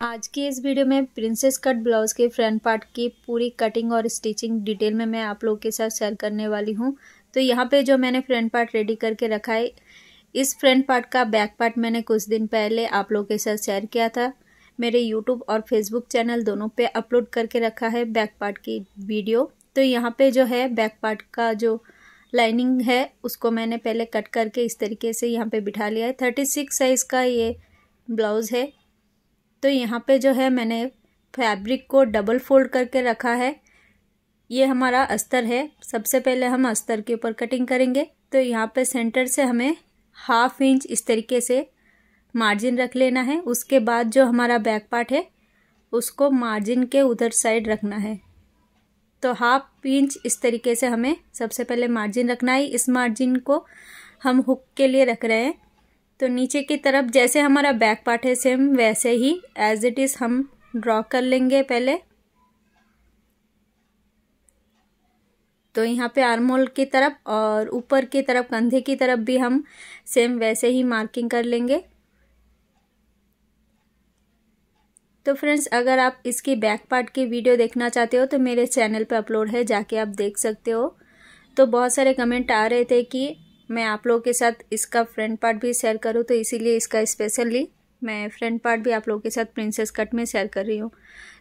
आज की इस वीडियो में प्रिंसेस कट ब्लाउज़ के फ्रंट पार्ट की पूरी कटिंग और स्टिचिंग डिटेल में मैं आप लोगों के साथ शेयर करने वाली हूं। तो यहाँ पे जो मैंने फ्रंट पार्ट रेडी करके रखा है, इस फ्रंट पार्ट का बैक पार्ट मैंने कुछ दिन पहले आप लोगों के साथ शेयर किया था। मेरे यूट्यूब और फेसबुक चैनल दोनों पे अपलोड करके रखा है बैक पार्ट की वीडियो। तो यहाँ पे जो है बैक पार्ट का जो लाइनिंग है उसको मैंने पहले कट करके इस तरीके से यहाँ पे बिठा लिया है। 36 साइज़ का ये ब्लाउज़ है। तो यहाँ पे जो है मैंने फैब्रिक को डबल फोल्ड करके रखा है। ये हमारा अस्तर है। सबसे पहले हम अस्तर के ऊपर कटिंग करेंगे। तो यहाँ पे सेंटर से हमें 1/2 इंच इस तरीके से मार्जिन रख लेना है। उसके बाद जो हमारा बैक पार्ट है उसको मार्जिन के उधर साइड रखना है। तो 1/2 इंच इस तरीके से हमें सबसे पहले मार्जिन रखना है। इस मार्जिन को हम हुक के लिए रख रहे हैं। तो नीचे की तरफ जैसे हमारा बैक पार्ट है सेम वैसे ही एज इट इज हम ड्रॉ कर लेंगे पहले। तो यहाँ पे आर्म होल की तरफ और ऊपर की तरफ कंधे की तरफ भी हम सेम वैसे ही मार्किंग कर लेंगे। तो फ्रेंड्स, अगर आप इसकी बैक पार्ट की वीडियो देखना चाहते हो तो मेरे चैनल पे अपलोड है, जाके आप देख सकते हो। तो बहुत सारे कमेंट आ रहे थे कि मैं आप लोगों के साथ इसका फ्रंट पार्ट भी शेयर करूं, तो इसीलिए इसका स्पेशली मैं फ्रंट पार्ट भी आप लोगों के साथ प्रिंसेस कट में शेयर कर रही हूं।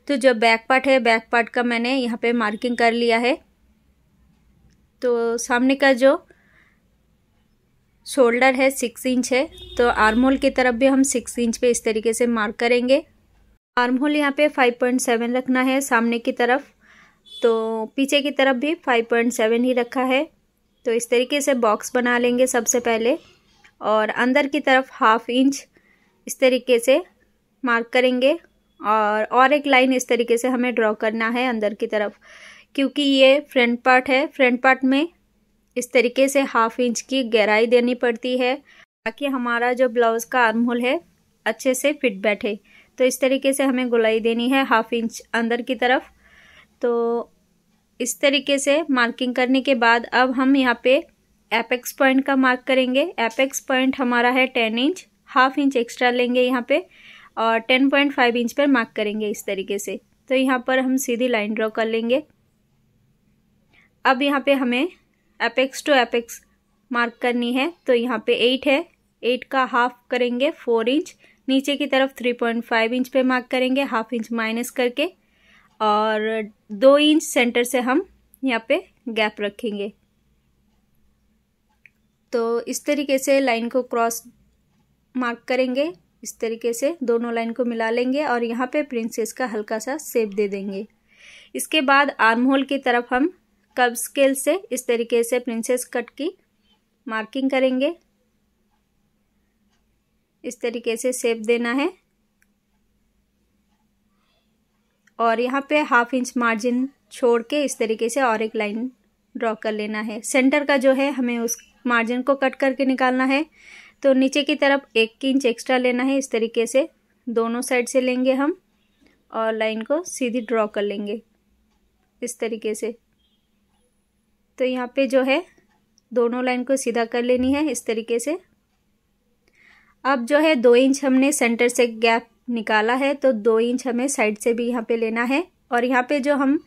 तो जो बैक पार्ट है, बैक पार्ट का मैंने यहाँ पे मार्किंग कर लिया है। तो सामने का जो शोल्डर है 6 इंच है। तो आर्म होल की तरफ भी हम 6 इंच पे इस तरीके से मार्क करेंगे। आर्म होल यहाँ पे 5.7 रखना है सामने की तरफ। तो पीछे की तरफ भी 5.7 ही रखा है। तो इस तरीके से बॉक्स बना लेंगे सबसे पहले और अंदर की तरफ 1/2 इंच इस तरीके से मार्क करेंगे। और एक लाइन इस तरीके से हमें ड्रॉ करना है अंदर की तरफ, क्योंकि ये फ्रंट पार्ट है। फ्रंट पार्ट में इस तरीके से 1/2 इंच की गहराई देनी पड़ती है ताकि हमारा जो ब्लाउज का आर्म होल है अच्छे से फिट बैठे। तो इस तरीके से हमें गोलाई देनी है 1/2 इंच अंदर की तरफ। तो इस तरीके से मार्किंग करने के बाद अब हम यहाँ पे एपेक्स पॉइंट का मार्क करेंगे। एपेक्स पॉइंट हमारा है 10 इंच। 1/2 इंच एक्स्ट्रा लेंगे यहाँ पे और 10.5 इंच पर मार्क करेंगे इस तरीके से। तो यहाँ पर हम सीधी लाइन ड्रॉ कर लेंगे। अब यहाँ पे हमें एपेक्स टू एपेक्स मार्क करनी है। तो यहाँ पे 8 है, 8 का हाफ करेंगे 4 इंच। नीचे की तरफ 3.5 इंच पे मार्क करेंगे 1/2 इंच माइनस करके, और 2 इंच सेंटर से हम यहाँ पे गैप रखेंगे। तो इस तरीके से लाइन को क्रॉस मार्क करेंगे। इस तरीके से दोनों लाइन को मिला लेंगे और यहाँ पे प्रिंसेस का हल्का सा शेप दे देंगे। इसके बाद आर्म होल की तरफ हम कर्व स्केल से इस तरीके से प्रिंसेस कट की मार्किंग करेंगे। इस तरीके से शेप देना है और यहाँ पे 1/2 इंच मार्जिन छोड़ के इस तरीके से और एक लाइन ड्रॉ कर लेना है। सेंटर का जो है हमें उस मार्जिन को कट करके निकालना है। तो नीचे की तरफ 1 इंच एक्स्ट्रा लेना है। इस तरीके से दोनों साइड से लेंगे हम और लाइन को सीधी ड्रॉ कर लेंगे इस तरीके से। तो यहाँ पे जो है दोनों लाइन को सीधा कर लेनी है इस तरीके से। अब जो है 2 इंच हमने सेंटर से गैप निकाला है, तो 2 इंच हमें साइड से भी यहाँ पे लेना है। और यहाँ पे जो हम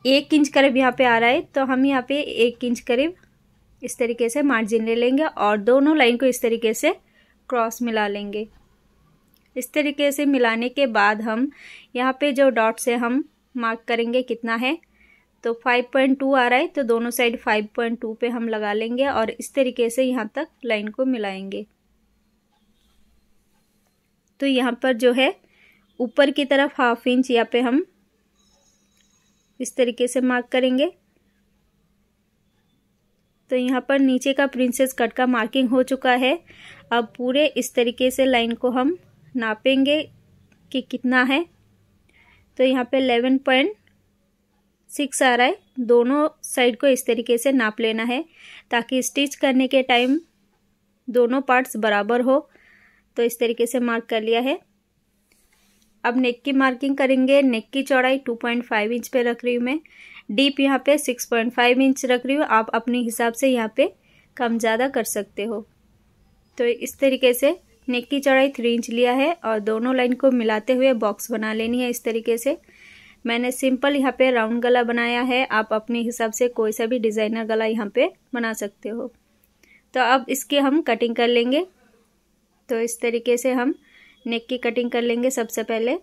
1 इंच करीब यहाँ पे आ रहा है, तो हम यहाँ पे 1 इंच करीब इस तरीके से मार्जिन ले लेंगे और दोनों लाइन को इस तरीके से क्रॉस मिला लेंगे। इस तरीके से मिलाने के बाद हम यहाँ पे जो डॉट से हम मार्क करेंगे कितना है, तो 5.2 आ रहा है। तो दोनों साइड 5.2 पे हम लगा लेंगे और इस तरीके से यहाँ तक लाइन को मिलाएंगे। तो यहाँ पर जो है ऊपर की तरफ 1/2 इंच यहाँ पे हम इस तरीके से मार्क करेंगे। तो यहाँ पर नीचे का प्रिंसेस कट का मार्किंग हो चुका है। अब पूरे इस तरीके से लाइन को हम नापेंगे कि कितना है। तो यहाँ पे 11.6 आ रहा है। दोनों साइड को इस तरीके से नाप लेना है ताकि स्टिच करने के टाइम दोनों पार्ट्स बराबर हो। तो इस तरीके से मार्क कर लिया है। अब नेक की मार्किंग करेंगे। नेक की चौड़ाई 2.5 इंच पे रख रही हूँ मैं। डीप यहाँ पे 6.5 इंच रख रही हूँ। आप अपने हिसाब से यहाँ पे कम ज़्यादा कर सकते हो। तो इस तरीके से नेक की चौड़ाई 3 इंच लिया है और दोनों लाइन को मिलाते हुए बॉक्स बना लेनी है इस तरीके से। मैंने सिंपल यहाँ पे राउंड गला बनाया है, आप अपने हिसाब से कोई सा भी डिज़ाइनर गला यहाँ पे बना सकते हो। तो अब इसकी हम कटिंग कर लेंगे। तो इस तरीके से हम नेक की कटिंग कर लेंगे सबसे पहले।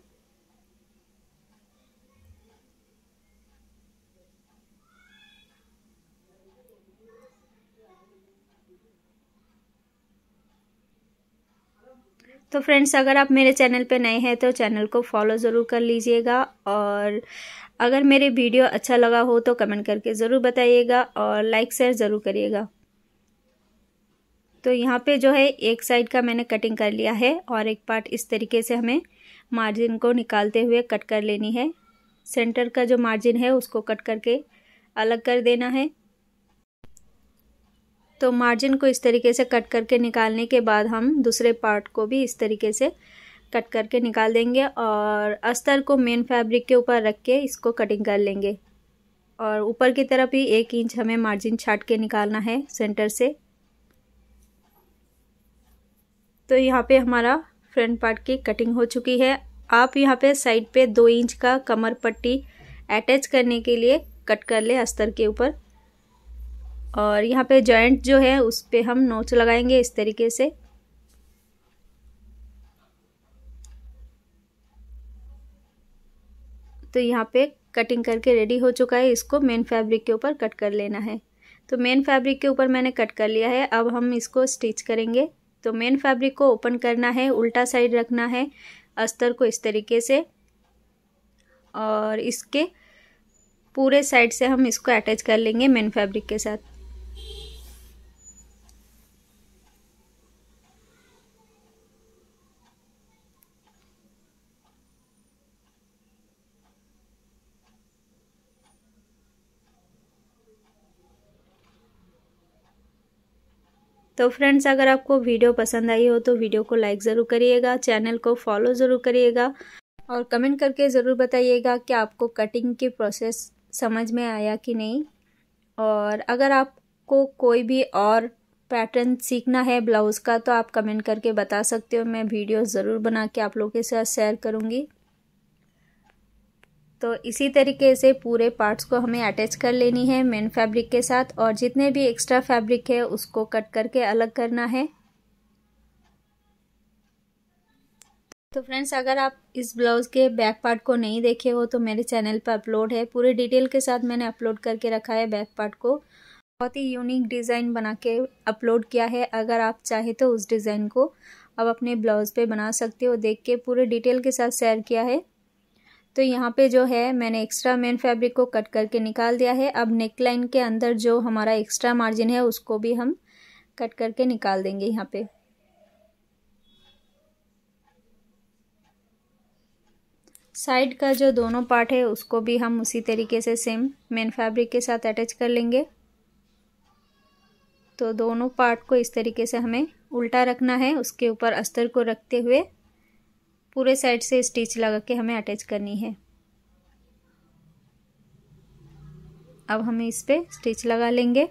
तो फ्रेंड्स, अगर आप मेरे चैनल पे नए हैं तो चैनल को फॉलो ज़रूर कर लीजिएगा, और अगर मेरे वीडियो अच्छा लगा हो तो कमेंट करके ज़रूर बताइएगा और लाइक शेयर ज़रूर करिएगा। तो यहाँ पे जो है एक साइड का मैंने कटिंग कर लिया है और एक पार्ट इस तरीके से हमें मार्जिन को निकालते हुए कट कर लेनी है। सेंटर का जो मार्जिन है उसको कट करके अलग कर देना है। तो मार्जिन को इस तरीके से कट करके निकालने के बाद हम दूसरे पार्ट को भी इस तरीके से कट करके निकाल देंगे और अस्तर को मेन फैब्रिक के ऊपर रख के इसको कटिंग कर लेंगे। और ऊपर की तरफ ही 1 इंच हमें मार्जिन छाट के निकालना है सेंटर से। तो यहाँ पे हमारा फ्रंट पार्ट की कटिंग हो चुकी है। आप यहाँ पे साइड पे 2 इंच का कमर पट्टी अटैच करने के लिए कट कर ले अस्तर के ऊपर, और यहाँ पे जॉइंट जो है उस पे हम नोच लगाएंगे इस तरीके से। तो यहाँ पे कटिंग करके रेडी हो चुका है, इसको मेन फैब्रिक के ऊपर कट कर लेना है। तो मेन फैब्रिक के ऊपर मैंने कट कर लिया है, अब हम इसको स्टिच करेंगे। तो मेन फैब्रिक को ओपन करना है, उल्टा साइड रखना है अस्तर को इस तरीके से, और इसके पूरे साइड से हम इसको अटैच कर लेंगे मेन फैब्रिक के साथ। तो फ्रेंड्स, अगर आपको वीडियो पसंद आई हो तो वीडियो को लाइक ज़रूर करिएगा, चैनल को फॉलो ज़रूर करिएगा और कमेंट करके ज़रूर बताइएगा कि आपको कटिंग की प्रोसेस समझ में आया कि नहीं। और अगर आपको कोई भी और पैटर्न सीखना है ब्लाउज़ का तो आप कमेंट करके बता सकते हो, मैं वीडियो ज़रूर बना के आप लोगों के साथ शेयर करूँगी। तो इसी तरीके से पूरे पार्ट्स को हमें अटैच कर लेनी है मेन फैब्रिक के साथ, और जितने भी एक्स्ट्रा फैब्रिक है उसको कट करके अलग करना है। तो फ्रेंड्स, अगर आप इस ब्लाउज़ के बैक पार्ट को नहीं देखे हो तो मेरे चैनल पर अपलोड है, पूरे डिटेल के साथ मैंने अपलोड करके रखा है बैक पार्ट को। बहुत ही यूनिक डिज़ाइन बना के अपलोड किया है, अगर आप चाहे तो उस डिज़ाइन को आप अपने ब्लाउज़ पे बना सकते हो, देख के पूरे डिटेल के साथ शेयर किया है। तो यहाँ पे जो है मैंने एक्स्ट्रा मेन फैब्रिक को कट करके निकाल दिया है। अब नेक लाइन के अंदर जो हमारा एक्स्ट्रा मार्जिन है उसको भी हम कट करके निकाल देंगे यहाँ पे। साइड का जो दोनों पार्ट है उसको भी हम उसी तरीके से सेम मेन फैब्रिक के साथ अटैच कर लेंगे। तो दोनों पार्ट को इस तरीके से हमें उल्टा रखना है, उसके ऊपर अस्तर को रखते हुए पूरे साइड से स्टिच लगा के हमें अटैच करनी है। अब हम इस पे स्टिच लगा लेंगे।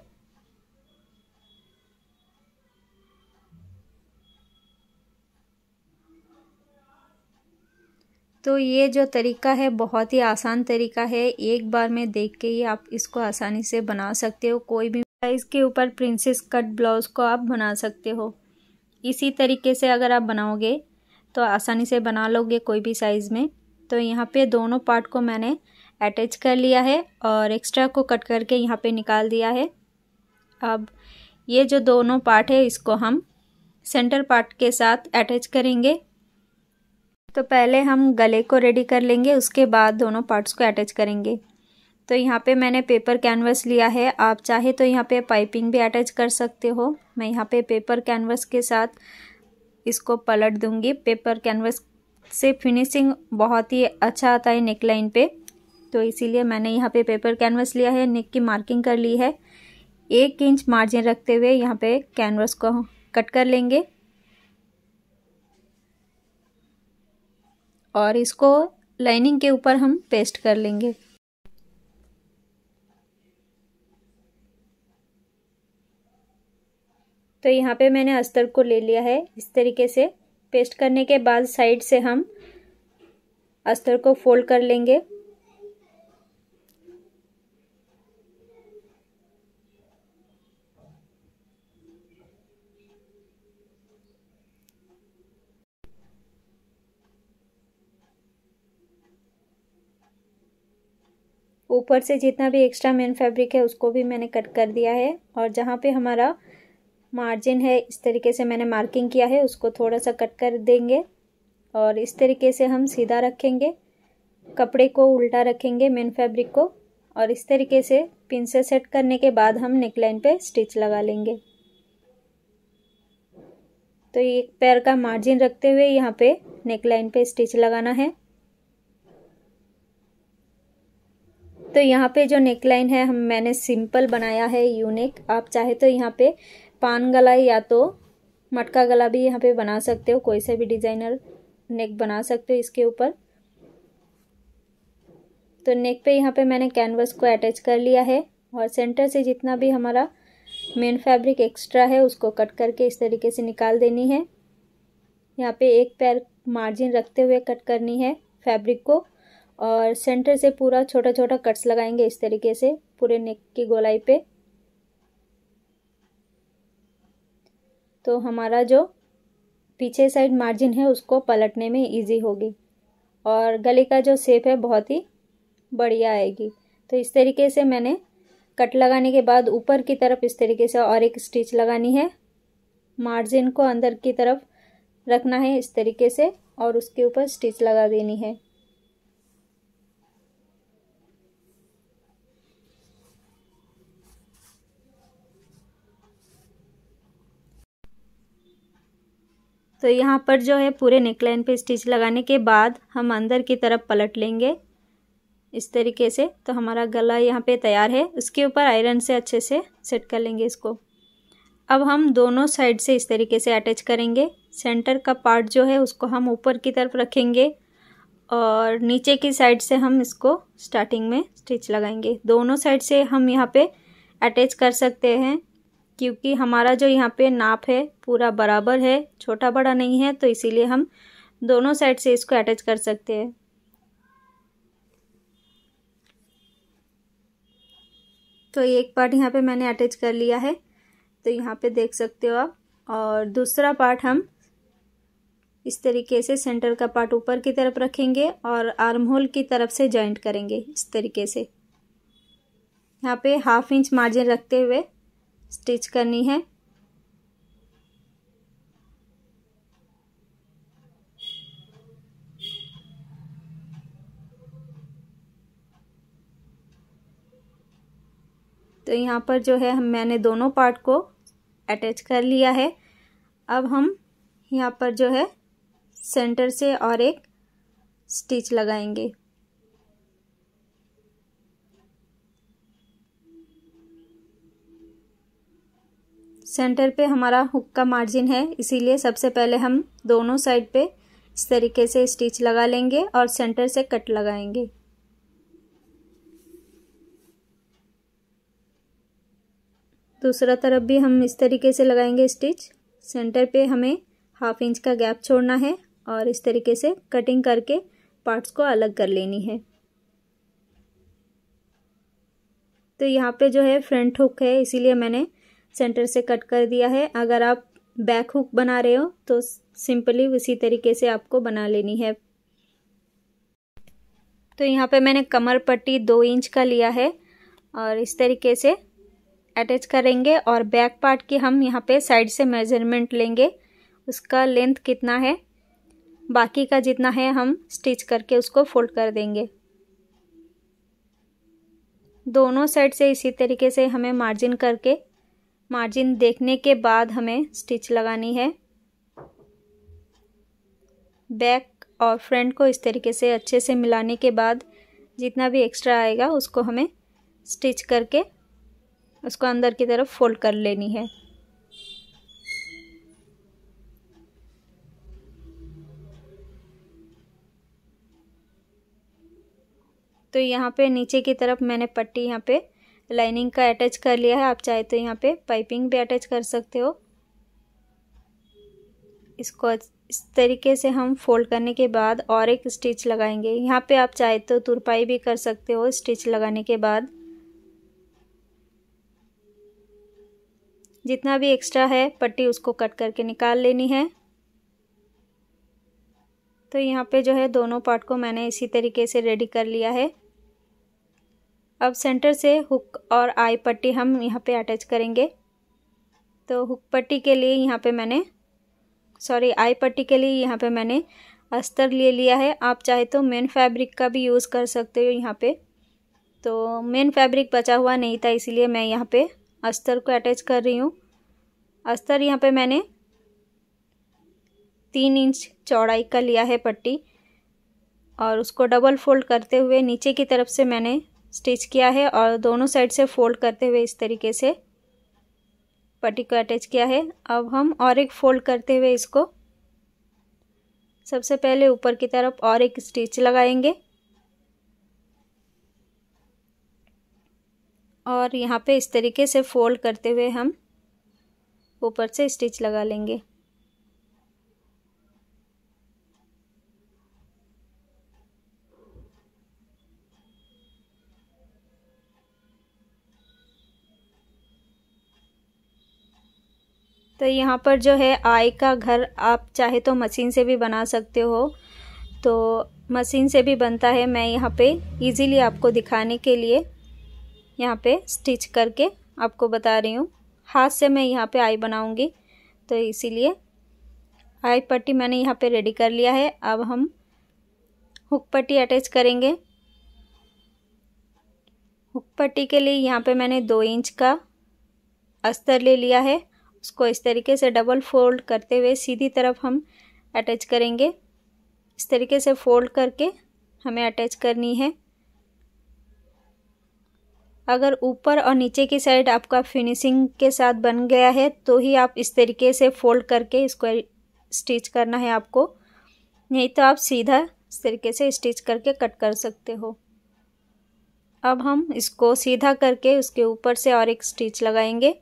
तो ये जो तरीका है बहुत ही आसान तरीका है, एक बार में देख के ही आप इसको आसानी से बना सकते हो। कोई भी साइज के ऊपर प्रिंसेस कट ब्लाउज को आप बना सकते हो। इसी तरीके से अगर आप बनाओगे तो आसानी से बना लोगे कोई भी साइज़ में। तो यहाँ पे दोनों पार्ट को मैंने अटैच कर लिया है और एक्स्ट्रा को कट करके यहाँ पे निकाल दिया है। अब ये जो दोनों पार्ट है इसको हम सेंटर पार्ट के साथ अटैच करेंगे। तो पहले हम गले को रेडी कर लेंगे, उसके बाद दोनों पार्ट्स को अटैच करेंगे। तो यहाँ पे मैंने पेपर कैनवस लिया है, आप चाहे तो यहाँ पे पाइपिंग भी अटैच कर सकते हो। मैं यहाँ पे पेपर कैनवस के साथ इसको पलट दूंगी। पेपर कैनवस से फिनिशिंग बहुत ही अच्छा आता है नेक लाइन पे, तो इसीलिए मैंने यहाँ पे पेपर कैनवस लिया है। नेक की मार्किंग कर ली है, 1 इंच मार्जिन रखते हुए यहाँ पे कैनवस को कट कर लेंगे और इसको लाइनिंग के ऊपर हम पेस्ट कर लेंगे। तो यहाँ पे मैंने अस्तर को ले लिया है। इस तरीके से पेस्ट करने के बाद साइड से हम अस्तर को फोल्ड कर लेंगे। ऊपर से जितना भी एक्स्ट्रा मेन फैब्रिक है उसको भी मैंने कट कर दिया है, और जहाँ पे हमारा मार्जिन है इस तरीके से मैंने मार्किंग किया है उसको थोड़ा सा कट कर देंगे, और इस तरीके से हम सीधा रखेंगे, कपड़े को उल्टा रखेंगे मेन फैब्रिक को, और इस तरीके से पिन से सेट करने के बाद हम नेकलाइन पे स्टिच लगा लेंगे। तो एक पैर का मार्जिन रखते हुए यहाँ पे नेकलाइन पे स्टिच लगाना है। तो यहाँ पे जो नेकलाइन है मैंने सिंपल बनाया है यूनेक। आप चाहे तो यहाँ पे पान गला या तो मटका गला भी यहाँ पे बना सकते हो, कोई सा भी डिजाइनर नेक बना सकते हो इसके ऊपर। तो नेक पे यहाँ पे मैंने कैनवस को अटैच कर लिया है, और सेंटर से जितना भी हमारा मेन फैब्रिक एक्स्ट्रा है उसको कट करके इस तरीके से निकाल देनी है। यहाँ पे एक पैर मार्जिन रखते हुए कट करनी है फैब्रिक को, और सेंटर से पूरा छोटा छोटा कट्स लगाएंगे इस तरीके से पूरे नेक की गोलाई पे। तो हमारा जो पीछे साइड मार्जिन है उसको पलटने में इजी होगी, और गले का जो शेप है बहुत ही बढ़िया आएगी। तो इस तरीके से मैंने कट लगाने के बाद ऊपर की तरफ इस तरीके से और एक स्टिच लगानी है। मार्जिन को अंदर की तरफ रखना है इस तरीके से, और उसके ऊपर स्टिच लगा देनी है। तो यहाँ पर जो है पूरे नेकलाइन पे स्टिच लगाने के बाद हम अंदर की तरफ पलट लेंगे इस तरीके से। तो हमारा गला यहाँ पे तैयार है। उसके ऊपर आयरन से अच्छे से सेट कर लेंगे इसको। अब हम दोनों साइड से इस तरीके से अटैच करेंगे। सेंटर का पार्ट जो है उसको हम ऊपर की तरफ रखेंगे, और नीचे की साइड से हम इसको स्टार्टिंग में स्टिच लगाएंगे। दोनों साइड से हम यहाँ पे अटैच कर सकते हैं, क्योंकि हमारा जो यहाँ पे नाप है पूरा बराबर है, छोटा बड़ा नहीं है, तो इसीलिए हम दोनों साइड से इसको अटैच कर सकते हैं। तो एक पार्ट यहाँ पे मैंने अटैच कर लिया है, तो यहाँ पे देख सकते हो आप। और दूसरा पार्ट हम इस तरीके से सेंटर का पार्ट ऊपर की तरफ रखेंगे और आर्म होल की तरफ से जॉइंट करेंगे इस तरीके से। यहाँ पे 1/2 इंच मार्जिन रखते हुए स्टिच करनी है। तो यहाँ पर जो है मैंने दोनों पार्ट को अटैच कर लिया है। अब हम यहाँ पर जो है सेंटर से और एक स्टिच लगाएंगे। सेंटर पे हमारा हुक का मार्जिन है, इसीलिए सबसे पहले हम दोनों साइड पे इस तरीके से स्टिच लगा लेंगे और सेंटर से कट लगाएंगे। दूसरा तरफ भी हम इस तरीके से लगाएंगे स्टिच। सेंटर पे हमें 1/2 इंच का गैप छोड़ना है और इस तरीके से कटिंग करके पार्ट्स को अलग कर लेनी है। तो यहाँ पे जो है फ्रंट हुक है, इसीलिए मैंने सेंटर से कट कर दिया है। अगर आप बैक हुक बना रहे हो तो सिंपली उसी तरीके से आपको बना लेनी है। तो यहाँ पे मैंने कमर पट्टी 2 इंच का लिया है और इस तरीके से अटैच करेंगे, और बैक पार्ट की हम यहाँ पे साइड से मेजरमेंट लेंगे, उसका लेंथ कितना है, बाकी का जितना है हम स्टिच करके उसको फोल्ड कर देंगे। दोनों साइड से इसी तरीके से हमें मार्जिन करके, मार्जिन देखने के बाद हमें स्टिच लगानी है। बैक और फ्रंट को इस तरीके से अच्छे से मिलाने के बाद जितना भी एक्स्ट्रा आएगा उसको हमें स्टिच करके उसको अंदर की तरफ फोल्ड कर लेनी है। तो यहाँ पे नीचे की तरफ मैंने पट्टी यहाँ पे लाइनिंग का अटैच कर लिया है। आप चाहे तो यहाँ पे पाइपिंग भी अटैच कर सकते हो। इसको इस तरीके से हम फोल्ड करने के बाद और एक स्टिच लगाएंगे। यहाँ पे आप चाहे तो तुरपाई भी कर सकते हो स्टिच लगाने के बाद। जितना भी एक्स्ट्रा है पट्टी उसको कट करके निकाल लेनी है। तो यहाँ पे जो है दोनों पार्ट को मैंने इसी तरीके से रेडी कर लिया है। अब सेंटर से हुक और आई पट्टी हम यहाँ पे अटैच करेंगे। तो हुक पट्टी के लिए यहाँ पे मैंने आई पट्टी के लिए यहाँ पे मैंने अस्तर ले लिया है। आप चाहे तो मेन फैब्रिक का भी यूज़ कर सकते हो यहाँ पे। तो मेन फैब्रिक बचा हुआ नहीं था इसीलिए मैं यहाँ पे अस्तर को अटैच कर रही हूँ। अस्तर यहाँ पे मैंने 3 इंच चौड़ाई का लिया है पट्टी और उसको डबल फोल्ड करते हुए नीचे की तरफ से मैंने स्टिच किया है और दोनों साइड से फोल्ड करते हुए इस तरीके से पट्टी को अटैच किया है। अब हम और एक फोल्ड करते हुए इसको सबसे पहले ऊपर की तरफ और एक स्टिच लगाएंगे और यहाँ पे इस तरीके से फोल्ड करते हुए हम ऊपर से स्टिच लगा लेंगे। तो यहाँ पर जो है आई का घर आप चाहे तो मशीन से भी बना सकते हो। तो मशीन से भी बनता है। मैं यहाँ पे इजीली आपको दिखाने के लिए यहाँ पे स्टिच करके आपको बता रही हूँ। हाथ से मैं यहाँ पे आई बनाऊँगी तो इसीलिए आई पट्टी मैंने यहाँ पे रेडी कर लिया है। अब हम हुक पट्टी अटैच करेंगे। हुक पट्टी के लिए यहाँ पे मैंने 2 इंच का अस्तर ले लिया है। उसको इस तरीके से डबल फोल्ड करते हुए सीधी तरफ हम अटैच करेंगे। इस तरीके से फोल्ड करके हमें अटैच करनी है। अगर ऊपर और नीचे की साइड आपका फिनिशिंग के साथ बन गया है तो ही आप इस तरीके से फोल्ड करके इसको स्टिच करना है आपको, नहीं तो आप सीधा इस तरीके से स्टिच करके कट कर सकते हो। अब हम इसको सीधा करके उसके ऊपर से और एक स्टिच लगाएंगे।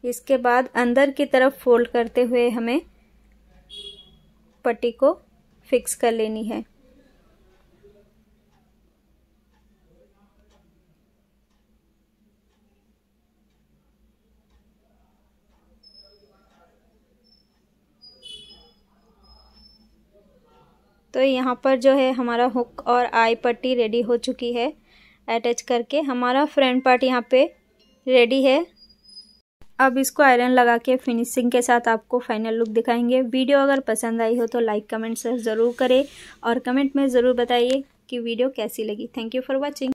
इसके बाद अंदर की तरफ फोल्ड करते हुए हमें पट्टी को फिक्स कर लेनी है। तो यहाँ पर जो है हमारा हुक और आई पट्टी रेडी हो चुकी है। अटैच करके हमारा फ्रंट पार्ट यहाँ पे रेडी है। अब इसको आयरन लगा के फिनिशिंग के साथ आपको फाइनल लुक दिखाएंगे। वीडियो अगर पसंद आई हो तो लाइक कमेंट शेयर ज़रूर करें और कमेंट में ज़रूर बताइए कि वीडियो कैसी लगी। Thank you for watching.